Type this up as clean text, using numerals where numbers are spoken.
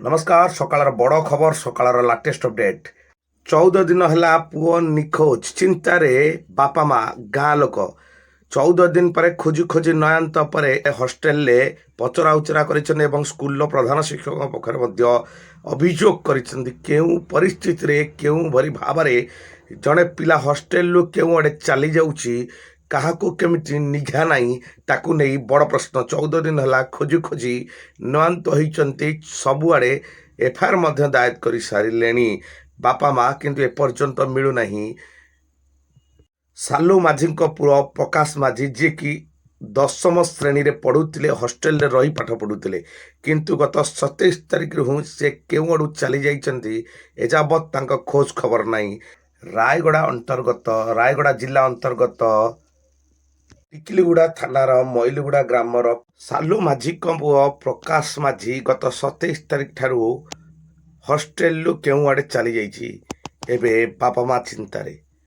नमस्कार सकाळ बड़ खबर सकाळ लाटेस्ट अपडेट 14 दिन है पुओ निखोज चिंतारे बापा माँ गाँ लोक 14 दिन पर खोजी खोजी नयांत पर हॉस्टेल पचरा उचरा कर स्कूल प्रधान शिक्षक पक्षर अभियोग कर परिस्थिति केउं भरी भाव में जड़े पिला हॉस्टेल केउं आड़े चली जाऊँगी क्या केमिति निघा नाई ताकू नहीं बड़ प्रश्न 14 दिन है खोजी खोजी नयांत होती सबुआड़े एफआईआर दायर कर सारे बापा माँ किंतु एपर्यंत मिलूना। सालू माझी पुओ प्रकाश माझी जी कि 10म श्रेणी रे पढ़ुले हॉस्टेल रे रही पाठ पढ़ुले किंतु गत 27 तारिख हूँ से केउं आड़ू चली जाइछन्ती एजाबत तांका खोज खबर नहीं। रायगड़ा जिला अंतर्गत टिकलीगुड़ा थानार मईलुगुड़ा ग्रामर सालू माझी पुओ प्रकाश माझी गत 27 तारिख ठारू हॉस्टेल केउं आड़े चली जाइछि एबे बापा माँ चिंतारे।